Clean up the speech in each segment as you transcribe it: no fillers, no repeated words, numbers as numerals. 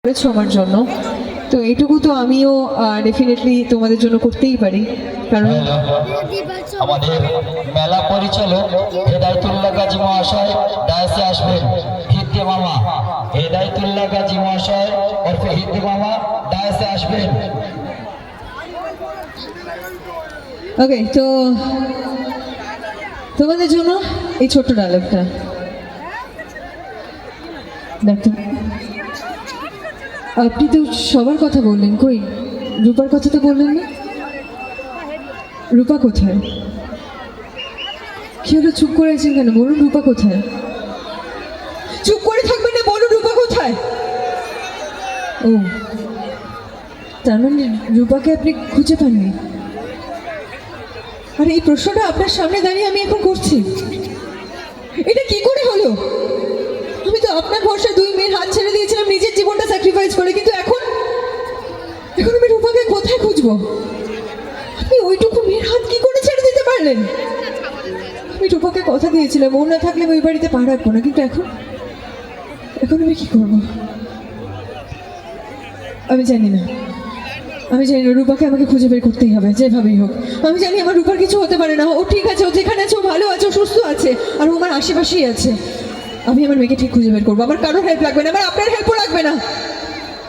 করেছো আমার জন্য, তো এটুকু তো আমিও ডেফিনেটলি তোমাদের জন্য করতেই পারি, কারণ আমাদের মেলা পরিচালক হেদায়তুল্লাহ গাজী মহাশয় ডায়াসে আসবেন। হিদ্দে মামা হেদায়তুল্লাহ গাজী মহাশয় ওরফে হিদ্দে মামা ডায়াসে আসবেন। ওকে, তো তোমাদের জন্য এই ছোট্ট ডায়লগটা। ডাক্তার, আপনি তো সবার কথা বললেন, কই রূপার কথা তো বললেন না? রূপা কোথায়? কি হলো, চুপ করে আছেন কেন? বলুন রূপা কোথায়? চুপ করে থাকবেন না, বলুন রূপা কোথায়? ও, তার মানে রূপাকে আপনি খুঁজে পাননি? আর এই প্রশ্নটা আপনার সামনে দাঁড়িয়ে আমি এখন করছি, এটা কি করে হলো? আমি তো আপনার ভরসা দুই মেয়ের হাত ছেড়ে দিয়েছিলাম নিজের জীবনটা স্যাক্রিফাইস করে, কিন্তু এখন এখন আমি রূপাকে কোথায় খুঁজবো? আপনি ওইটুকু মেয়ের হাত কি করে ছেড়ে দিতে পারলেন? আমি রূপাকে কথা দিয়েছিলাম ও না থাকলে ওই বাড়িতে পা রাখবো না, কিন্তু এখন এখন আমি কি করবো? আমি জানি না, আমি জানি না, রূপাকে আমাকে খুঁজে বের করতেই হবে যেভাবেই হোক। আমি জানি আমার রূপার কিছু হতে পারে না, ও ঠিক আছে, ও যেখানে আছে ও ভালো আছে, ও সুস্থ আছে, আর ও আমার আশেপাশেই আছে। আমি আমার মেয়েকে ঠিক খুঁজে বের করবো, আমার কারোর হেল্প লাগবে না, আমার আপনার হেল্পও লাগবে না।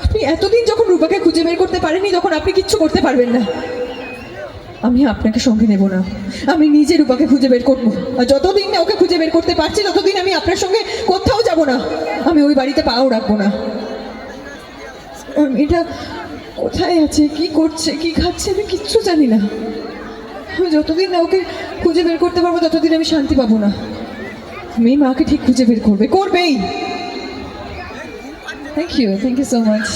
আপনি এতদিন যখন রূপাকে খুঁজে বের করতে পারেননি তখন আপনি কিচ্ছু করতে পারবেন না। আমি আপনাকে সঙ্গে নেব না, আমি নিজে রূপাকে খুঁজে বের করবো, আর যতদিন না ওকে খুঁজে বের করতে পারছি ততদিন আমি আপনার সঙ্গে কোথাও যাব না, আমি ওই বাড়িতে পাও রাখবো না। এটা কোথায় আছে, কি করছে, কি খাচ্ছে, আমি কিচ্ছু জানি না। আমি যতদিন না ওকে খুঁজে বের করতে পারবো ততদিন আমি শান্তি পাবো না। মেয়ে মাকে ঠিক খুঁজে বের করবে, করবেই। Thank you so much.